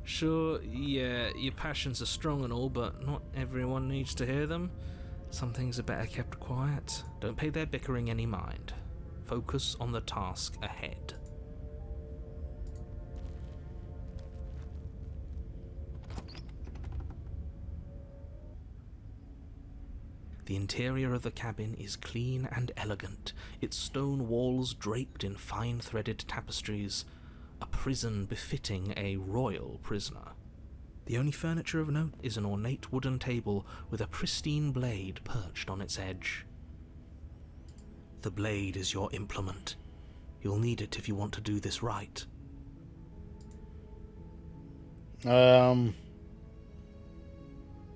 Sure, yeah, your passions are strong and all, but not everyone needs to hear them. Some things are better kept quiet. Don't pay their bickering any mind. Focus on the task ahead. The interior of the cabin is clean and elegant, its stone walls draped in fine-threaded tapestries, a prison befitting a royal prisoner. The only furniture of note is an ornate wooden table with a pristine blade perched on its edge. The blade is your implement. You'll need it if you want to do this right.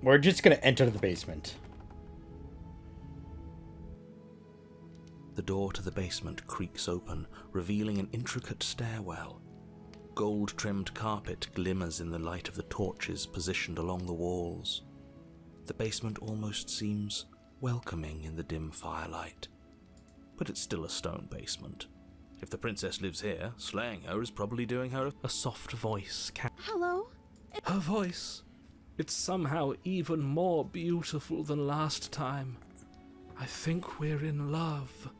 We're just gonna enter the basement. The door to the basement creaks open, revealing an intricate stairwell. Gold-trimmed carpet glimmers in the light of the torches positioned along the walls. The basement almost seems welcoming in the dim firelight. But it's still a stone basement. If the princess lives here, slaying her is probably doing her a soft voice. Hello? Her voice. It's somehow even more beautiful than last time. I think we're in love.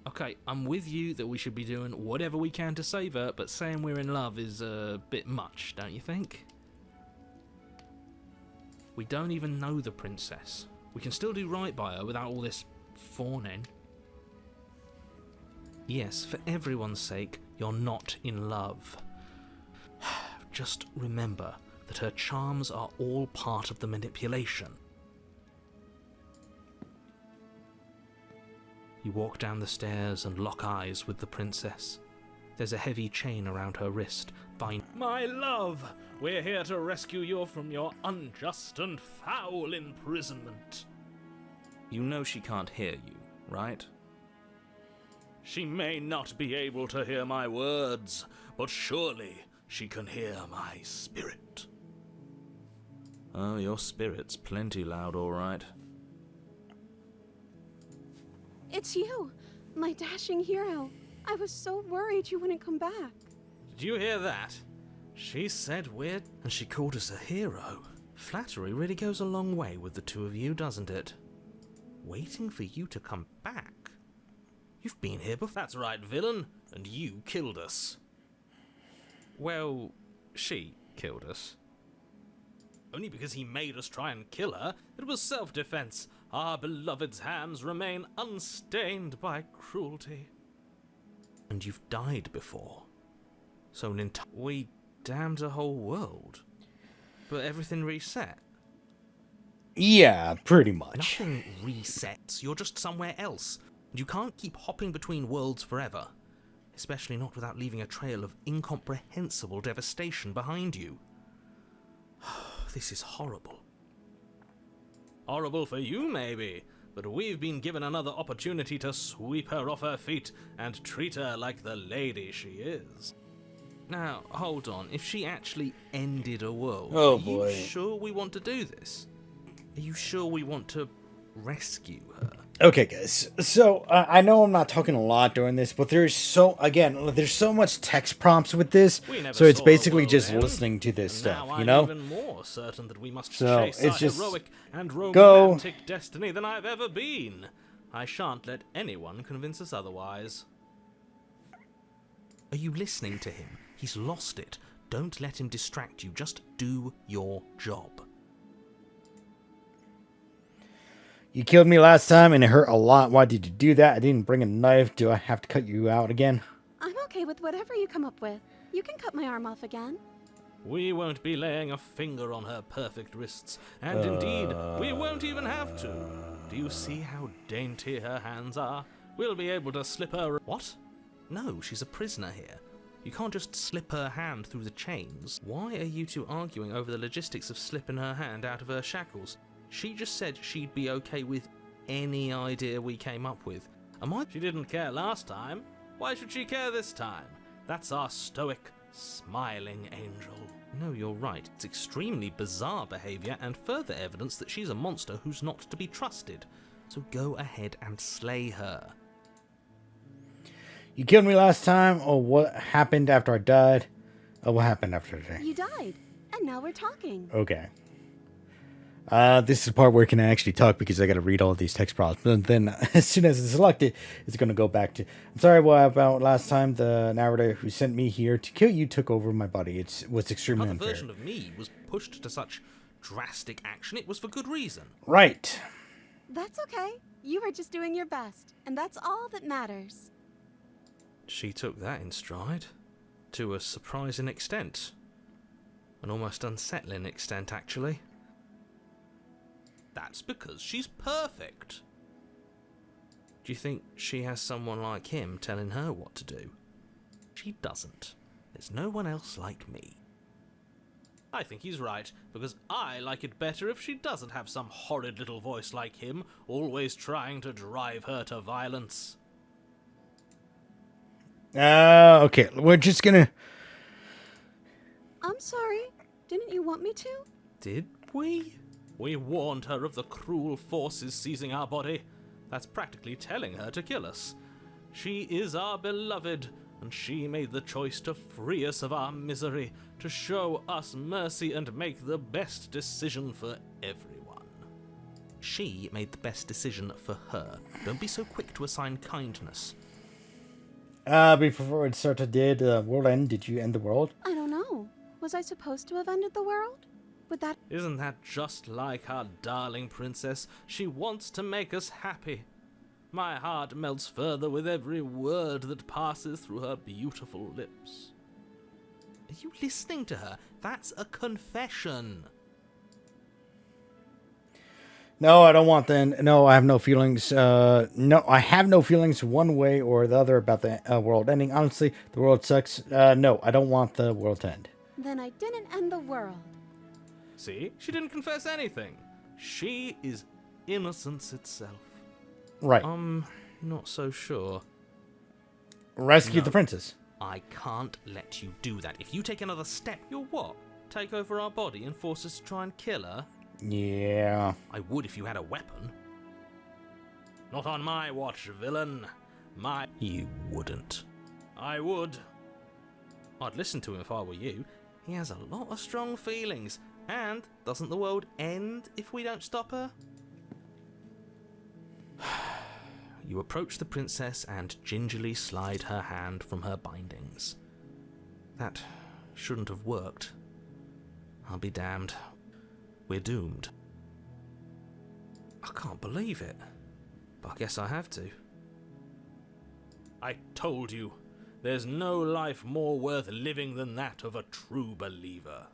Okay, I'm with you that we should be doing whatever we can to save her, but saying we're in love is a bit much, don't you think? We don't even know the princess. We can still do right by her without all this fawning. Yes, for everyone's sake, you're not in love. Just remember that her charms are all part of the manipulation. You walk down the stairs and lock eyes with the princess. There's a heavy chain around her wrist. My love, we're here to rescue you from your unjust and foul imprisonment. You know she can't hear you, right? She may not be able to hear my words, but surely she can hear my spirit. Oh, your spirit's plenty loud, all right. It's you, my dashing hero. I was so worried you wouldn't come back. Did you hear that? She said we're... And she called us a hero. Flattery really goes a long way with the two of you, doesn't it? Waiting for you to come back? You've been here before. That's right, villain, and you killed us. Well, she killed us. Only because he made us try and kill her. It was self-defense. Our beloved's hands remain unstained by cruelty. And you've died before. So we damned a whole world. But everything reset. Yeah, pretty much. Nothing resets. You're just somewhere else. You can't keep hopping between worlds forever. Especially not without leaving a trail of incomprehensible devastation behind you. This is horrible. Horrible for you, maybe, but we've been given another opportunity to sweep her off her feet and treat her like the lady she is. Now, hold on. If she actually ended a world, Oh, are boy. you sure we want to do this? Are you sure we want to rescue her? Okay, guys. So I know I'm not talking a lot during this, but there's so much text prompts with this. We never So it's saw a basically world just end, listening to this and stuff, now you I'm know? even more certain that we must So, chase it's our just heroic and go. romantic destiny than I've ever been. I shan't let anyone convince us otherwise. Are you listening to him? He's lost it. Don't let him distract you. Just do your job. You killed me last time and it hurt a lot. Why did you do that? I didn't bring a knife. Do I have to cut you out again? I'm okay with whatever you come up with. You can cut my arm off again. We won't be laying a finger on her perfect wrists, and indeed, we won't even have to. Do you see how dainty her hands are? We'll be able to slip her... What? No, she's a prisoner here. You can't just slip her hand through the chains. Why are you two arguing over the logistics of slipping her hand out of her shackles? She just said she'd be okay with any idea we came up with. She didn't care last time. Why should she care this time? That's our stoic, smiling angel. No, you're right. It's extremely bizarre behaviour and further evidence that she's a monster who's not to be trusted. So go ahead and slay her. You killed me last time? Oh, what happened after I died? Oh, what happened after today? You died, and now we're talking. Okay. This is the part where I can actually talk because I got to read all of these text prompts. But then, as soon as it's selected, it's going to go back to. I'm sorry about last time. The narrator who sent me here to kill you took over my body. It was extremely Another unfair. version of me was pushed to such drastic action. It was for good reason. Right. That's okay. You were just doing your best, and that's all that matters. She took that in stride. To a surprising extent. An almost unsettling extent, actually. That's because she's perfect. Do you think she has someone like him telling her what to do? She doesn't. There's no one else like me. I think he's right, because I like it better if she doesn't have some horrid little voice like him, always trying to drive her to violence. Okay. We're just gonna. I'm sorry. Didn't you want me to? Did we? We warned her of the cruel forces seizing our body. That's practically telling her to kill us. She is our beloved, and she made the choice to free us of our misery, to show us mercy and make the best decision for everyone. She made the best decision for her. Don't be so quick to assign kindness. Before it started, did the world end? Did you end the world? I don't know. Was I supposed to have ended the world? Would that... Isn't that just like our darling princess? She wants to make us happy. My heart melts further with every word that passes through her beautiful lips. Are you listening to her? That's a confession. No, I don't want the. No, I have no feelings. No, I have no feelings one way or the other about the world ending. Honestly, the world sucks. No, I don't want the world to end. Then I didn't end the world. See? She didn't confess anything. She is innocence itself. Right. Not so sure. Rescue No. the princess. I can't let you do that. If you take another step, you'll what? Take over our body and force us to try and kill her? Yeah. I would if you had a weapon. Not on my watch, villain. You wouldn't. I would. I'd listen to him if I were you. He has a lot of strong feelings. And doesn't the world end if we don't stop her? You approach the princess and gingerly slide her hand from her bindings. That shouldn't have worked. I'll be damned. We're doomed. I can't believe it, but I guess I have to. I told you, there's no life more worth living than that of a true believer.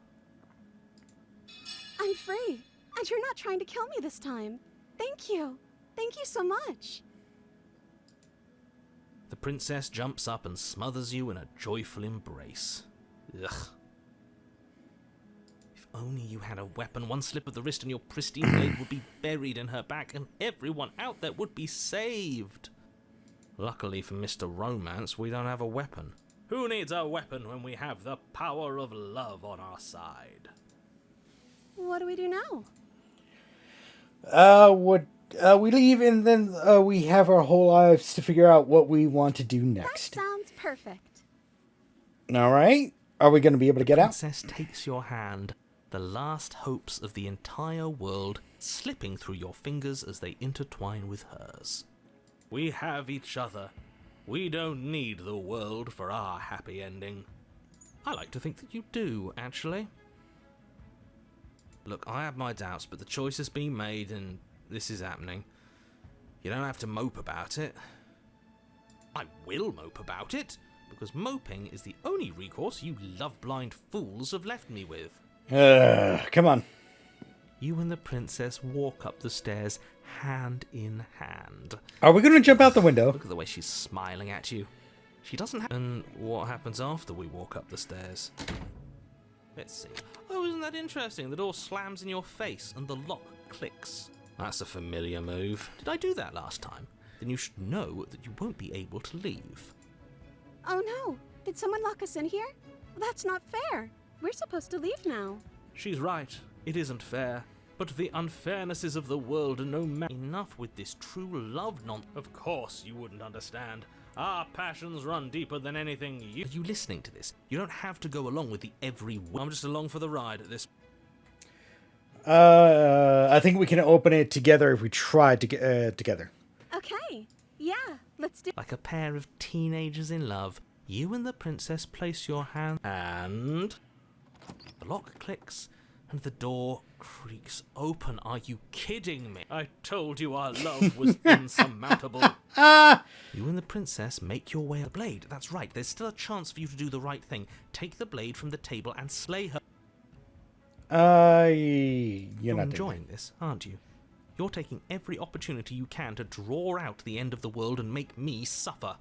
I'm free, and you're not trying to kill me this time. Thank you. Thank you so much. The princess jumps up and smothers you in a joyful embrace. Ugh. If only you had a weapon, one slip of the wrist and your pristine blade would be buried in her back and everyone out there would be saved. Luckily for Mr. Romance, we don't have a weapon. Who needs a weapon when we have the power of love on our side? What do we do now? We leave and then we have our whole lives to figure out what we want to do next. That sounds perfect. All right. Are we going to be able to get out? The princess takes your hand, the last hopes of the entire world slipping through your fingers as they intertwine with hers. We have each other. We don't need the world for our happy ending. I like to think that you do, actually. Look, I have my doubts, but the choice has been made and this is happening. You don't have to mope about it. I will mope about it, because moping is the only recourse you love-blind fools have left me with. Come on. You and the princess walk up the stairs, hand in hand. Are we going to jump out the window? Look at the way she's smiling at you. She doesn't have... And what happens after we walk up the stairs? Let's see. Oh, isn't that interesting? The door slams in your face and the lock clicks. That's a familiar move. Did I do that last time? Then you should know that you won't be able to leave. Oh no! Did someone lock us in here? That's not fair. We're supposed to leave now. She's right. It isn't fair. But the unfairnesses of the world are no matter. Enough with this true love Of course you wouldn't understand. Our passions run deeper than anything you... Are you listening to this? You don't have to go along with the every... I'm just along for the ride at this... I think we can open it together if we try to get together. Okay. Yeah, let's do... Like a pair of teenagers in love, you and the princess place your hand... And... The lock clicks, and the door creaks open. Are you kidding me? I told you our love was insurmountable. You and the princess make your way... The blade, that's right. There's still a chance for you to do the right thing. Take the blade from the table and slay her. You're not enjoying this, aren't you? You're taking every opportunity you can to draw out the end of the world and make me suffer.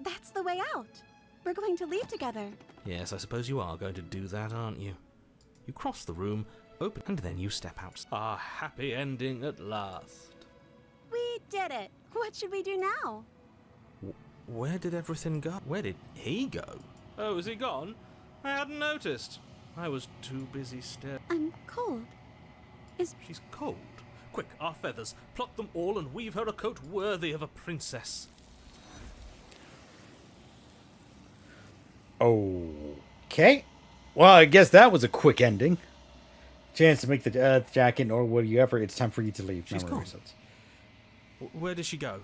That's the way out. We're going to leave together. Yes, I suppose you are going to do that, aren't you? You cross the room, open, and then you step out. Our happy ending at last. We did it. What should we do now? Where did everything go? Where did he go? Oh, is he gone? I hadn't noticed. I was too busy staring. I'm cold. She's cold. Quick, our feathers. Pluck them all and weave her a coat worthy of a princess. Okay. Well, I guess that was a quick ending. Chance to make the jacket or whatever. It's time for you to leave. She's gone. Where did she go?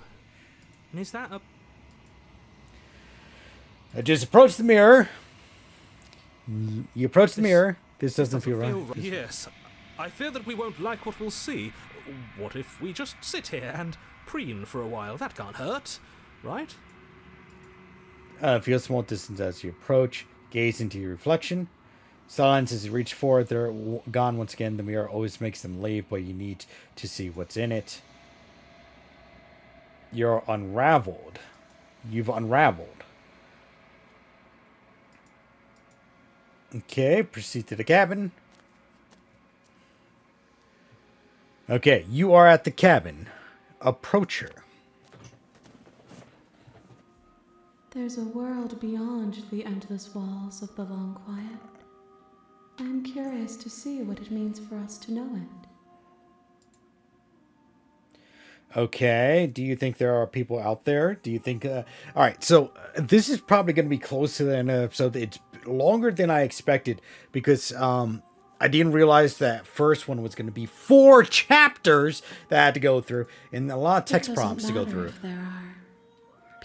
And is that a... I just approach the mirror. You approach the mirror. This doesn't feel right. Yes. I fear that we won't like what we'll see. What if we just sit here and preen for a while? That can't hurt, right? Feel a small distance as you approach. Gaze into your reflection. Silence as you reach for it. They're gone once again. The mirror always makes them leave, but you need to see what's in it. You're unraveled. You've unraveled. Okay, proceed to the cabin. Okay, you are at the cabin. Approach her. There's a world beyond the endless walls of the long quiet. I'm curious to see what it means for us to know it. Okay, do you think there are people out there? Do you think... all right, so this is probably going to be close to the end of the episode. It's longer than I expected because I didn't realize that first one was going to be 4 chapters that I had to go through and a lot of text prompts to go through. If there are.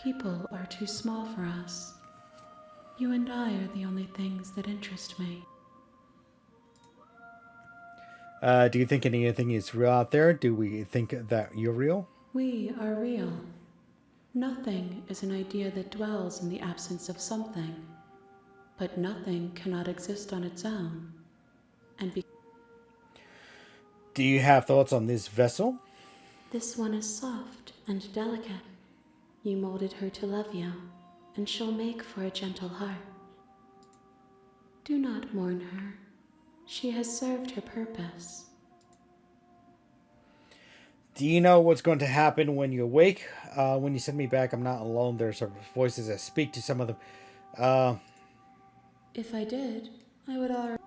People are too small for us. You and I are the only things that interest me. Do you think anything is real out there? Do we think that you're real? We are real. Nothing is an idea that dwells in the absence of something. But nothing cannot exist on its own. Do you have thoughts on this vessel? This one is soft and delicate. You molded her to love you, and she'll make for a gentle heart. Do not mourn her. She has served her purpose. Do you know what's going to happen when you awake? When you send me back, I'm not alone. There's voices that speak to some of them. If I did, I would already...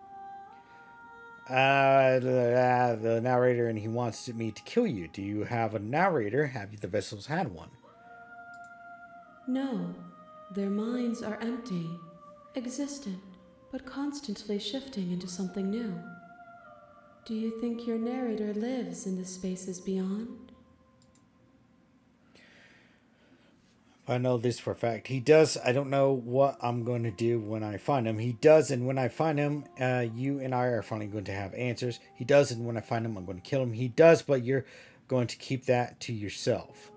The narrator, and he wants me to kill you. Do you have a narrator? Have the vessels had one? No. Their minds are empty, existent, but constantly shifting into something new. Do you think your narrator lives in the spaces beyond? I know this for a fact. He does. I don't know what I'm going to do when I find him. He does, and when I find him, you and I are finally going to have answers. He does, and when I find him, I'm going to kill him. He does, but you're going to keep that to yourself.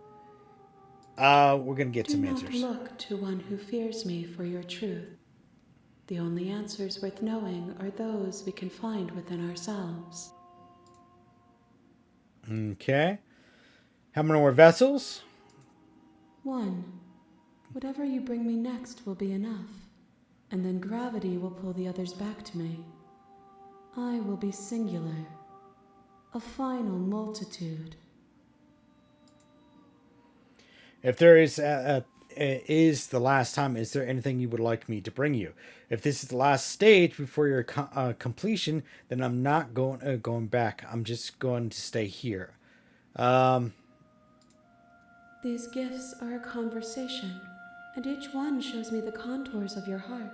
We're going to get some answers. Do not look to one who fears me for your truth. The only answers worth knowing are those we can find within ourselves. Okay. How many more vessels? 1. Whatever you bring me next will be enough, and then gravity will pull the others back to me. I will be singular, a final multitude. If there is the last time, is there anything you would like me to bring you? If this is the last stage before your completion, then I'm not going back. I'm just going to stay here. These gifts are a conversation, and each one shows me the contours of your heart.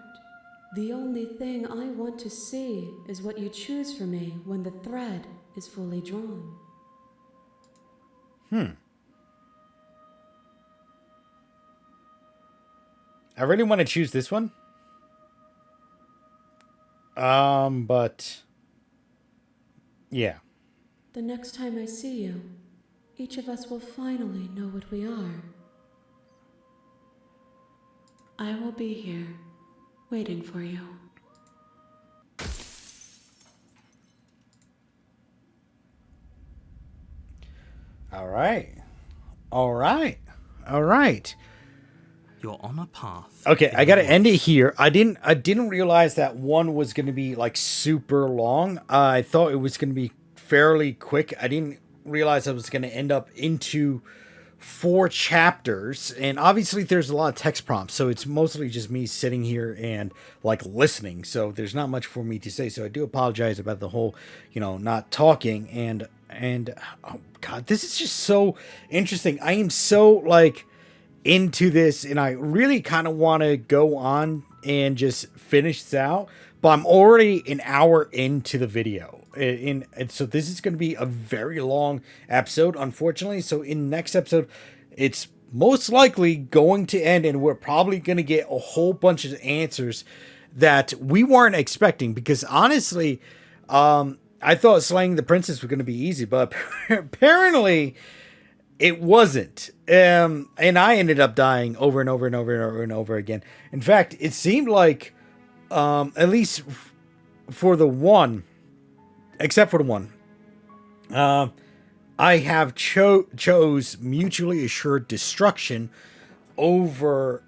The only thing I want to see is what you choose for me when the thread is fully drawn. I really want to choose this one. But yeah. The next time I see you, each of us will finally know what we are. I will be here, waiting for you. All right. All right. All right. You're on a path. Okay, I gotta end it here. I didn't realize that one was gonna be like super long. I thought it was gonna be fairly quick. I didn't realize I was gonna end up into 4 chapters, and obviously there's a lot of text prompts, so it's mostly just me sitting here and like listening. So there's not much for me to say. So I do apologize about the whole, not talking and oh god, this is just so interesting. I am so like into this, and I really kind of want to go on and just finish this out, but I'm already an hour into the video, and so this is going to be a very long episode, unfortunately. So in next episode, it's most likely going to end, and we're probably going to get a whole bunch of answers that we weren't expecting, because honestly, I thought slaying the princess was going to be easy, but apparently it wasn't. And I ended up dying over and over and over and over and over again. In fact, it seemed like, at least for the one, except for the one, I have chose mutually assured destruction over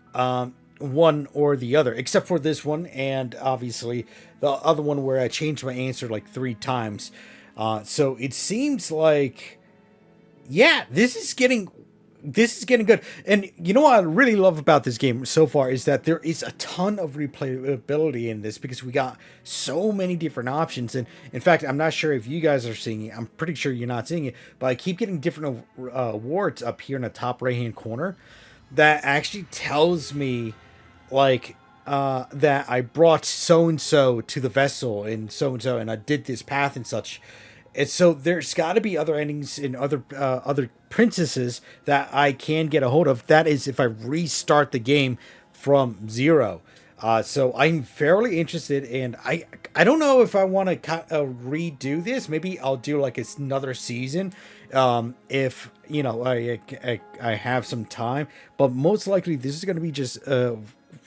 one or the other, except for this one, and obviously the other one where I changed my answer like 3 times. So it seems like, yeah, this is getting good. And you know what I really love about this game so far is that there is a ton of replayability in this, because we got so many different options. And in fact, I'm not sure if you guys are seeing it. I'm pretty sure you're not seeing it, but I keep getting different awards up here in the top right hand corner that actually tells me like that I brought so and so to the vessel and so, and I did this path and such. And so there's got to be other endings in other princesses that I can get a hold of. That is if I restart the game from 0. So I'm fairly interested, and I don't know if I want to redo this. Maybe I'll do like another season, if you know I have some time. But most likely this is going to be just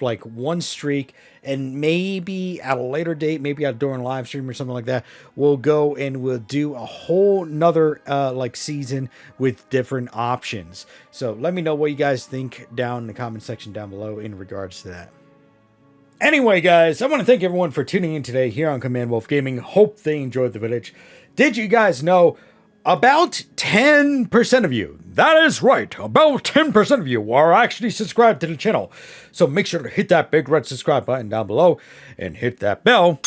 like one streak, and maybe at a later date, maybe during live stream or something like that, we'll go and we'll do a whole nother like season with different options. So let me know what you guys think down in the comment section down below in regards to that. Anyway, guys, I want to thank everyone for tuning in today here on Command Wolf Gaming. Hope they enjoyed the village. Did you guys know about 10% of you, that is right, about 10% of you are actually subscribed to the channel. So make sure to hit that big red subscribe button down below and hit that bell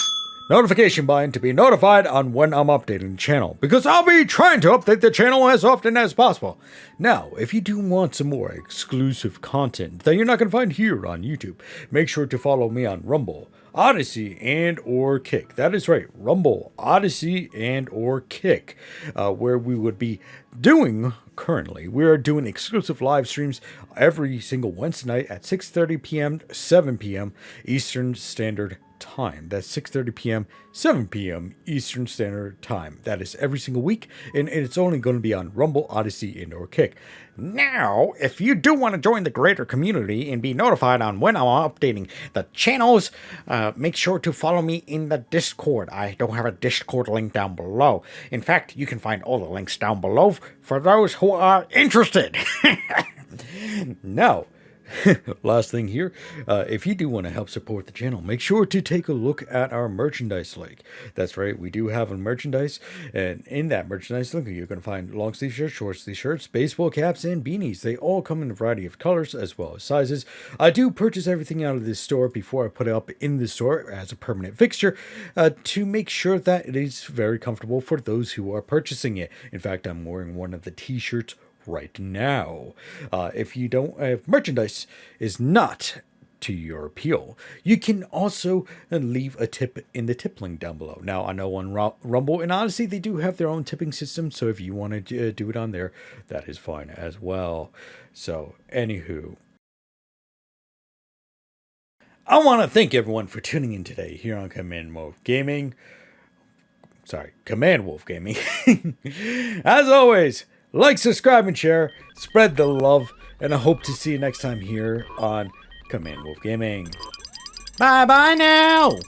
notification button to be notified on when I'm updating the channel, because I'll be trying to update the channel as often as possible. Now, if you do want some more exclusive content that you're not going to find here on YouTube, make sure to follow me on Rumble, Odyssey, and or Kick. That is right, Rumble, Odyssey, and or Kick, where we would be doing, currently, we are doing exclusive live streams every single Wednesday night at 6:30 p.m. 7 p.m. Eastern Standard Time. That's 6:30 p.m. 7 p.m. Eastern Standard Time. That is every single week, and it's only going to be on Rumble, Odyssey, and or Kick. Now, if you do want to join the greater community and be notified on when I'm updating the channels, make sure to follow me in the Discord. I don't have a Discord link down below. In fact, you can find all the links down below for those who are interested. Now, last thing here, if you do want to help support the channel, make sure to take a look at our merchandise link. That's right, we do have a merchandise, and in that merchandise link you're going to find long sleeve shirts, short sleeve shirts, baseball caps, and beanies. They all come in a variety of colors as well as sizes. I do purchase everything out of this store before I put it up in the store as a permanent fixture, to make sure that it is very comfortable for those who are purchasing it. In fact, I'm wearing one of the t-shirts right now. If merchandise is not to your appeal, you can also leave a tip in the tip link down below. Now, I know on Rumble and Odyssey they do have their own tipping system, so if you want to do it on there, that is fine as well. So, anywho, I want to thank everyone for tuning in today here on Command Wolf Gaming. As always, like, subscribe, and share. Spread the love. And I hope to see you next time here on Command Wolf Gaming. Bye-bye now!